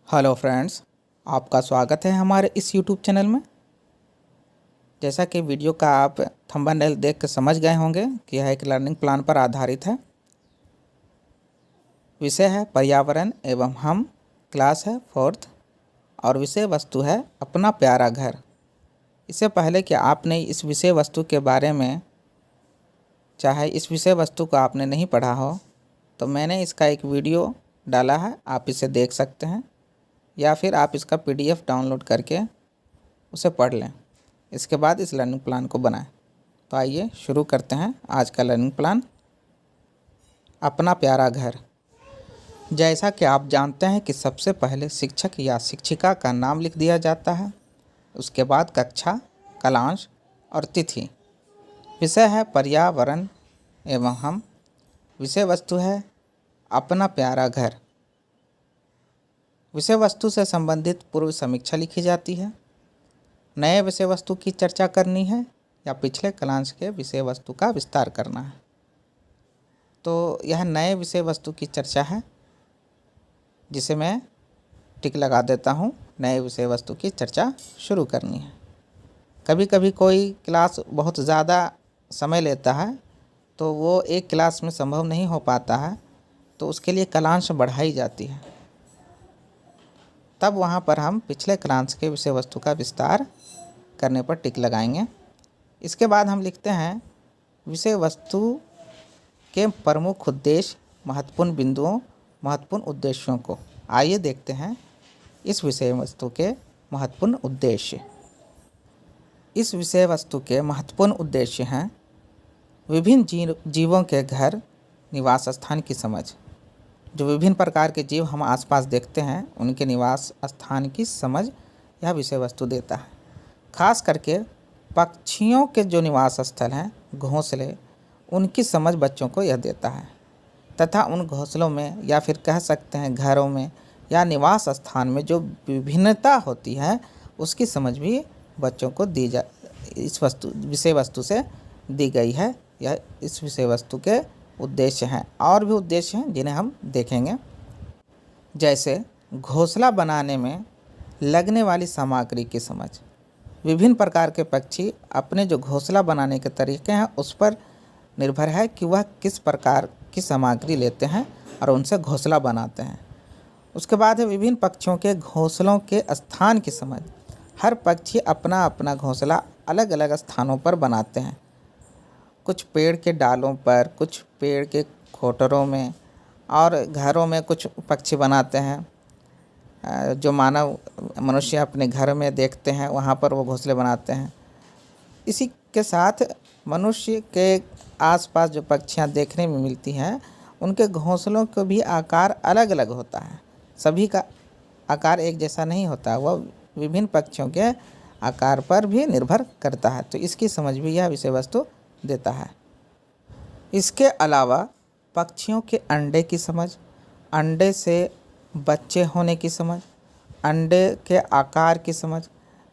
Hello friends, आपका स्वागत है हमारे इस यूट्यूब चैनल में। जैसा कि वीडियो का आप थंबनेल देख कर समझ गए होंगे कि यह एक लर्निंग प्लान पर आधारित है। विषय है पर्यावरण एवं हम, क्लास है 4th और विषय वस्तु है अपना प्यारा घर। इससे पहले कि आपने इस विषय वस्तु के बारे में, चाहे इस विषय वस्तु को आपने नहीं पढ़ा हो, तो मैंने इसका एक वीडियो डाला है, आप इसे देख सकते हैं या फिर आप इसका PDF डाउनलोड करके उसे पढ़ लें। इसके बाद इस लर्निंग प्लान को बनाएं। तो आइए शुरू करते हैं आज का लर्निंग प्लान, अपना प्यारा घर। जैसा कि आप जानते हैं कि सबसे पहले शिक्षक या शिक्षिका का नाम लिख दिया जाता है, उसके बाद कक्षा, कालांश और तिथि। विषय है पर्यावरण एवं हम, विषय वस्तु है अपना प्यारा घर। विषय वस्तु से संबंधित पूर्व समीक्षा लिखी जाती है। नए विषय वस्तु की चर्चा करनी है या पिछले कालांश के विषय वस्तु का विस्तार करना है। तो यह नए विषय वस्तु की चर्चा है, जिसे मैं टिक लगा देता हूँ। नए विषय वस्तु की चर्चा शुरू करनी है। कभी कभी कोई क्लास बहुत ज़्यादा समय लेता है तो वो एक क्लास में संभव नहीं हो पाता है, तो उसके लिए कालांश बढ़ाई जाती है। तब वहाँ पर हम पिछले कालांश के विषय वस्तु का विस्तार करने पर टिक लगाएंगे। इसके बाद हम लिखते हैं विषय वस्तु के प्रमुख उद्देश्य, महत्वपूर्ण बिंदुओं, महत्वपूर्ण उद्देश्यों को। आइए देखते हैं इस विषय वस्तु के महत्वपूर्ण उद्देश्य। इस विषय वस्तु के महत्वपूर्ण उद्देश्य हैं विभिन्न जीवों के घर, निवास स्थान की समझ। जो विभिन्न प्रकार के जीव हम आसपास देखते हैं, उनके निवास स्थान की समझ यह विषय वस्तु देता है। खास करके पक्षियों के जो निवास स्थल हैं, घोंसले, उनकी समझ बच्चों को यह देता है तथा उन घोंसलों में या फिर कह सकते हैं घरों में या निवास स्थान में जो विभिन्नता होती है, उसकी समझ भी बच्चों को इस विषय वस्तु से दी गई है। यह इस विषय वस्तु के उद्देश्य हैं। और भी उद्देश्य हैं जिन्हें हम देखेंगे, जैसे घोंसला बनाने में लगने वाली सामग्री की समझ। विभिन्न प्रकार के पक्षी अपने जो घोंसला बनाने के तरीके हैं उस पर निर्भर है कि वह किस प्रकार की सामग्री लेते हैं और उनसे घोंसला बनाते हैं। उसके बाद है विभिन्न पक्षियों के घोंसलों के स्थान की समझ। हर पक्षी अपना अपना घोंसला अलग अलग स्थानों पर बनाते हैं। कुछ पेड़ के डालों पर, कुछ पेड़ के खोटरों में और घरों में कुछ पक्षी बनाते हैं। जो मनुष्य अपने घर में देखते हैं वहाँ पर वो घोंसले बनाते हैं। इसी के साथ मनुष्य के आसपास जो पक्षियाँ देखने में मिलती हैं, उनके घोंसलों को भी आकार अलग अलग होता है। सभी का आकार एक जैसा नहीं होता, वह विभिन्न पक्षियों के आकार पर भी निर्भर करता है। तो इसकी समझ भी यह विषय वस्तु देता है। इसके अलावा पक्षियों के अंडे की समझ, अंडे से बच्चे होने की समझ, अंडे के आकार की समझ।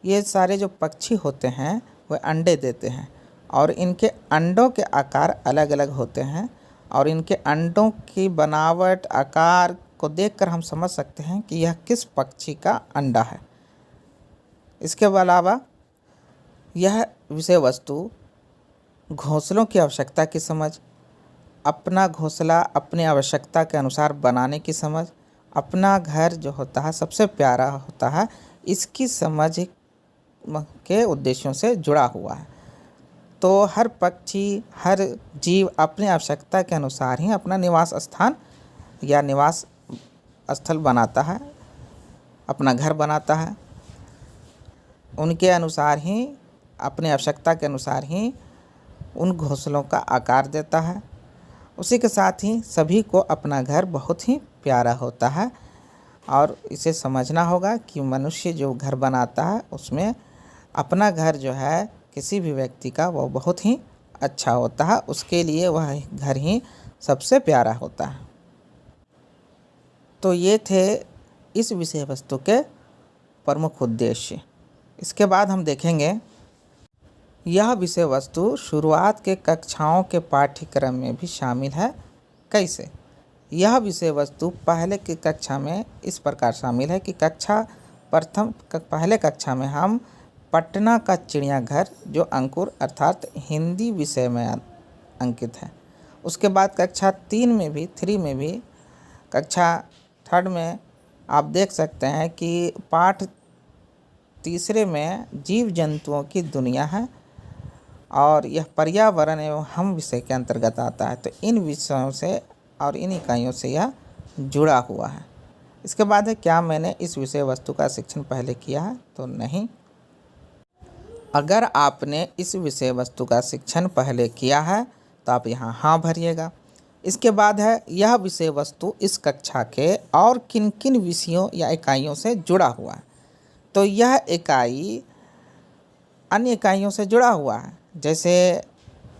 ये सारे जो पक्षी होते हैं वह अंडे देते हैं और इनके अंडों के आकार अलग अलग होते हैं और इनके अंडों की बनावट, आकार को देखकर हम समझ सकते हैं कि यह किस पक्षी का अंडा है। इसके अलावा यह विषय वस्तु घोंसलों की आवश्यकता की समझ, अपना घोंसला अपनी आवश्यकता के अनुसार बनाने की समझ, अपना घर जो होता है सबसे प्यारा होता है, इसकी समझ के उद्देश्यों से जुड़ा हुआ है। तो हर पक्षी, हर जीव अपनी आवश्यकता के अनुसार ही अपना निवास स्थान या निवास स्थल बनाता है, अपना घर बनाता है। उनके अनुसार ही, अपनी आवश्यकता के अनुसार ही उन घोंसलों का आकार देता है। उसी के साथ ही सभी को अपना घर बहुत ही प्यारा होता है और इसे समझना होगा कि मनुष्य जो घर बनाता है उसमें अपना घर जो है किसी भी व्यक्ति का वो बहुत ही अच्छा होता है, उसके लिए वह घर ही सबसे प्यारा होता है। तो ये थे इस विषय वस्तु के प्रमुख उद्देश्य। इसके बाद हम देखेंगे यह विषय वस्तु शुरुआत के कक्षाओं के पाठ्यक्रम में भी शामिल है। कैसे? यह विषय वस्तु पहले की कक्षा में इस प्रकार शामिल है कि पहले कक्षा में हम पटना का चिड़ियाघर जो अंकुर अर्थात हिंदी विषय में अंकित है। उसके बाद कक्षा 3 में भी कक्षा 3 में आप देख सकते हैं कि पाठ 3 में जीव जंतुओं की दुनिया है और यह पर्यावरण एवं हम विषय के अंतर्गत आता है। तो इन विषयों से और इन इकाइयों से यह जुड़ा हुआ है। इसके बाद है क्या मैंने इस विषय वस्तु का शिक्षण पहले किया है? तो नहीं। अगर आपने इस विषय वस्तु का शिक्षण पहले किया है तो आप यहाँ हाँ भरिएगा। इसके बाद है यह विषय वस्तु इस कक्षा के और किन किन विषयों या इकाइयों से जुड़ा हुआ है? तो यह इकाई अन्य इकाइयों से जुड़ा हुआ है। जैसे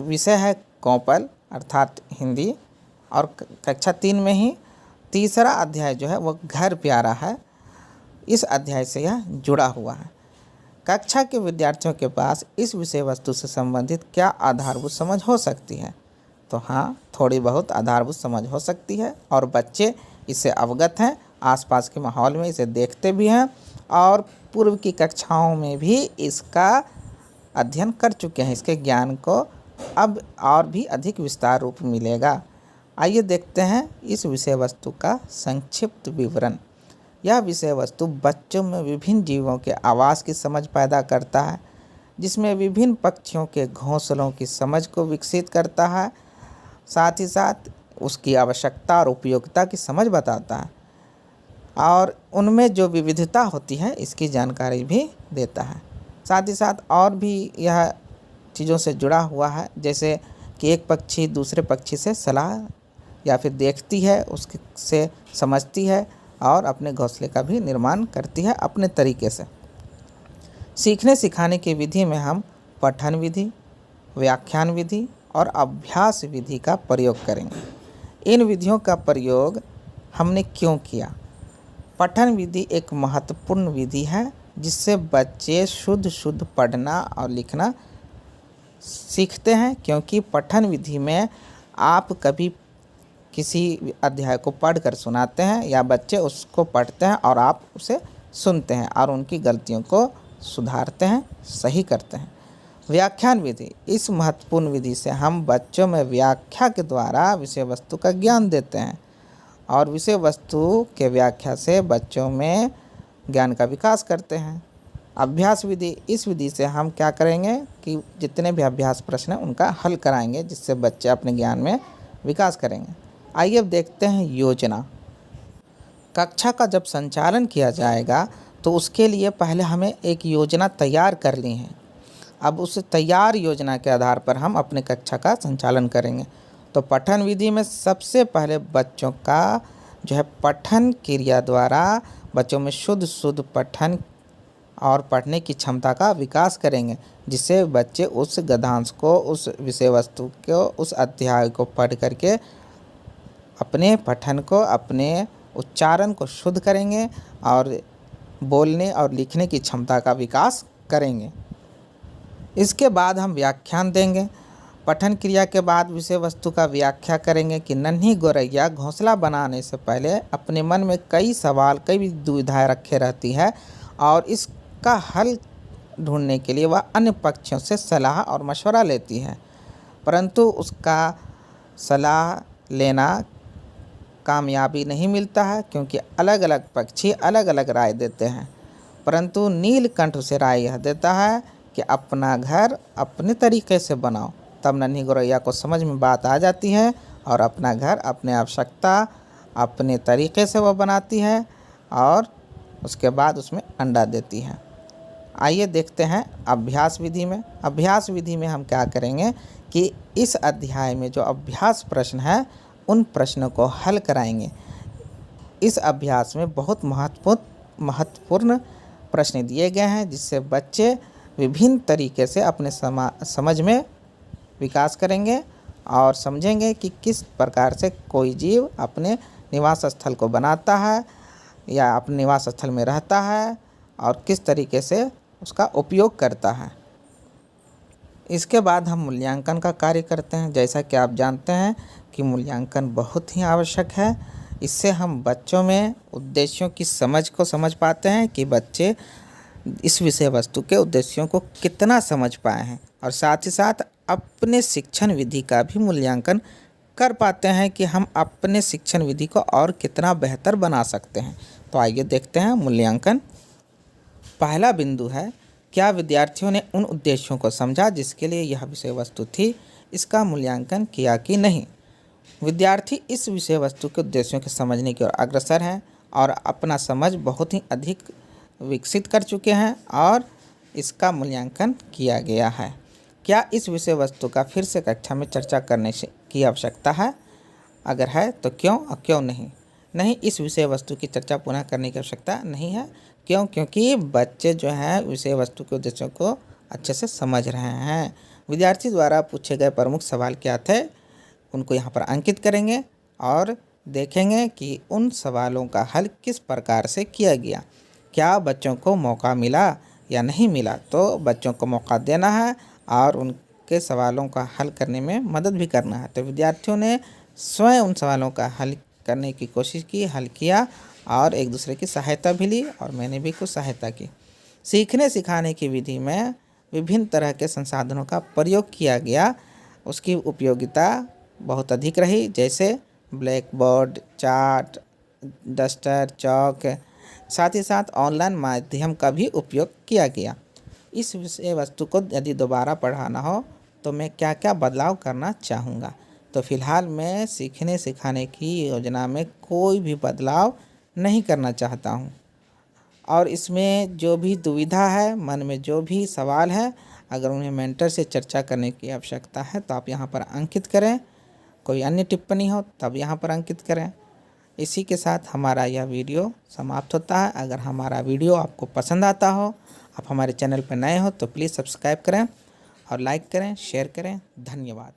विषय है कौपल अर्थात हिंदी और कक्षा 3 में ही तीसरा अध्याय जो है वो घर प्यारा है, इस अध्याय से यह जुड़ा हुआ है। कक्षा के विद्यार्थियों के पास इस विषय वस्तु से संबंधित क्या आधारभूत समझ हो सकती है? तो हाँ, थोड़ी बहुत आधारभूत समझ हो सकती है और बच्चे इससे अवगत हैं, आसपास के माहौल में इसे देखते भी हैं और पूर्व की कक्षाओं में भी इसका अध्ययन कर चुके हैं। इसके ज्ञान को अब और भी अधिक विस्तार रूप मिलेगा। आइए देखते हैं इस विषय वस्तु का संक्षिप्त विवरण। यह विषय वस्तु बच्चों में विभिन्न जीवों के आवास की समझ पैदा करता है, जिसमें विभिन्न पक्षियों के घोंसलों की समझ को विकसित करता है, साथ ही साथ उसकी आवश्यकता और उपयोगिता की समझ बताता है और उनमें जो विविधता होती है इसकी जानकारी भी देता है। साथ ही साथ और भी यह चीज़ों से जुड़ा हुआ है, जैसे कि एक पक्षी दूसरे पक्षी से सलाह या फिर देखती है, उससे समझती है और अपने घोंसले का भी निर्माण करती है अपने तरीके से। सीखने सिखाने की विधि में हम पठन विधि, व्याख्यान विधि और अभ्यास विधि का प्रयोग करेंगे। इन विधियों का प्रयोग हमने क्यों किया? पठन विधि एक महत्वपूर्ण विधि है जिससे बच्चे शुद्ध पढ़ना और लिखना सीखते हैं, क्योंकि पठन विधि में आप कभी किसी अध्याय को पढ़कर सुनाते हैं या बच्चे उसको पढ़ते हैं और आप उसे सुनते हैं और उनकी गलतियों को सुधारते हैं, सही करते हैं। व्याख्यान विधि, इस महत्वपूर्ण विधि से हम बच्चों में व्याख्या के द्वारा विषय वस्तु का ज्ञान देते हैं और विषय वस्तु के व्याख्या से बच्चों में ज्ञान का विकास करते हैं। अभ्यास विधि, इस विधि से हम क्या करेंगे कि जितने भी अभ्यास प्रश्न हैं उनका हल कराएंगे, जिससे बच्चे अपने ज्ञान में विकास करेंगे। आइए अब देखते हैं योजना। कक्षा का जब संचालन किया जाएगा तो उसके लिए पहले हमें एक योजना तैयार करनी है। अब उस तैयार योजना के आधार पर हम अपने कक्षा का संचालन करेंगे। तो पठन विधि में सबसे पहले बच्चों का जो है पठन क्रिया द्वारा बच्चों में शुद्ध पठन और पढ़ने की क्षमता का विकास करेंगे, जिससे बच्चे उस गद्यांश को, उस विषय वस्तु को, उस अध्याय को पढ़ करके अपने पठन को, अपने उच्चारण को शुद्ध करेंगे और बोलने और लिखने की क्षमता का विकास करेंगे। इसके बाद हम व्याख्यान देंगे। पठन क्रिया के बाद विषय वस्तु का व्याख्या करेंगे कि नन्ही गौरैया घोंसला बनाने से पहले अपने मन में कई सवाल, कई दुविधाएं रखे रहती है और इसका हल ढूंढने के लिए वह अन्य पक्षियों से सलाह और मशवरा लेती है, परंतु उसका सलाह लेना कामयाबी नहीं मिलता है, क्योंकि अलग अलग पक्षी अलग अलग राय देते हैं। परंतु नीलकंठ उसे राय यह देता है कि अपना घर अपने तरीके से बनाओ। तब नन्ही गौरैया को समझ में बात आ जाती है और अपना घर अपने आवश्यकता, अपने तरीके से वह बनाती है और उसके बाद उसमें अंडा देती है। आइए देखते हैं अभ्यास विधि में। अभ्यास विधि में हम क्या करेंगे कि इस अध्याय में जो अभ्यास प्रश्न है उन प्रश्नों को हल कराएंगे। इस अभ्यास में बहुत महत्वपूर्ण प्रश्न दिए गए हैं, जिससे बच्चे विभिन्न तरीके से अपने समझ में विकास करेंगे और समझेंगे कि किस प्रकार से कोई जीव अपने निवास स्थल को बनाता है या अपने निवास स्थल में रहता है और किस तरीके से उसका उपयोग करता है। इसके बाद हम मूल्यांकन का कार्य करते हैं। जैसा कि आप जानते हैं कि मूल्यांकन बहुत ही आवश्यक है। इससे हम बच्चों में उद्देश्यों की समझ को समझ पाते हैं कि बच्चे इस विषय वस्तु के उद्देश्यों को कितना समझ पाए हैं, और साथ ही साथ अपने शिक्षण विधि का भी मूल्यांकन कर पाते हैं कि हम अपने शिक्षण विधि को और कितना बेहतर बना सकते हैं। तो आइए देखते हैं मूल्यांकन। पहला बिंदु है, क्या विद्यार्थियों ने उन उद्देश्यों को समझा जिसके लिए यह विषय वस्तु थी, इसका मूल्यांकन किया कि नहीं। विद्यार्थी इस विषय वस्तु के उद्देश्यों के समझने की ओर अग्रसर हैं और अपना समझ बहुत ही अधिक विकसित कर चुके हैं और इसका मूल्यांकन किया गया है। क्या इस विषय वस्तु का फिर से कक्षा में चर्चा करने की आवश्यकता है? अगर है तो क्यों और क्यों नहीं? नहीं, इस विषय वस्तु की चर्चा पुनः करने की आवश्यकता नहीं है। क्यों? क्योंकि बच्चे जो हैं विषय वस्तु के उद्देश्यों को अच्छे से समझ रहे हैं। विद्यार्थी द्वारा पूछे गए प्रमुख सवाल क्या थे, उनको यहाँ पर अंकित करेंगे और देखेंगे कि उन सवालों का हल किस प्रकार से किया गया। क्या बच्चों को मौका मिला या नहीं मिला? तो बच्चों को मौका देना है और उनके सवालों का हल करने में मदद भी करना है। तो विद्यार्थियों ने स्वयं उन सवालों का हल करने की कोशिश की, हल किया और एक दूसरे की सहायता भी ली और मैंने भी कुछ सहायता की। सीखने सिखाने की विधि में विभिन्न तरह के संसाधनों का प्रयोग किया गया। उसकी उपयोगिता बहुत अधिक रही, जैसे ब्लैक बोर्ड, चार्ट, डस्टर, चौक, साथ ही साथ ऑनलाइन माध्यम का भी उपयोग किया गया। इस विषय वस्तु को यदि दोबारा पढ़ाना हो तो मैं क्या क्या बदलाव करना चाहूँगा। तो फिलहाल मैं सीखने सिखाने की योजना में कोई भी बदलाव नहीं करना चाहता हूँ, और इसमें जो भी दुविधा है, मन में जो भी सवाल है, अगर उन्हें मेंटर से चर्चा करने की आवश्यकता है तो आप यहाँ पर अंकित करें। कोई अन्य टिप्पणी हो तब यहाँ पर अंकित करें। इसी के साथ हमारा यह वीडियो समाप्त होता है। अगर हमारा वीडियो आपको पसंद आता हो, आप हमारे चैनल पर नए हो तो प्लीज़ सब्सक्राइब करें और लाइक करें, शेयर करें। धन्यवाद।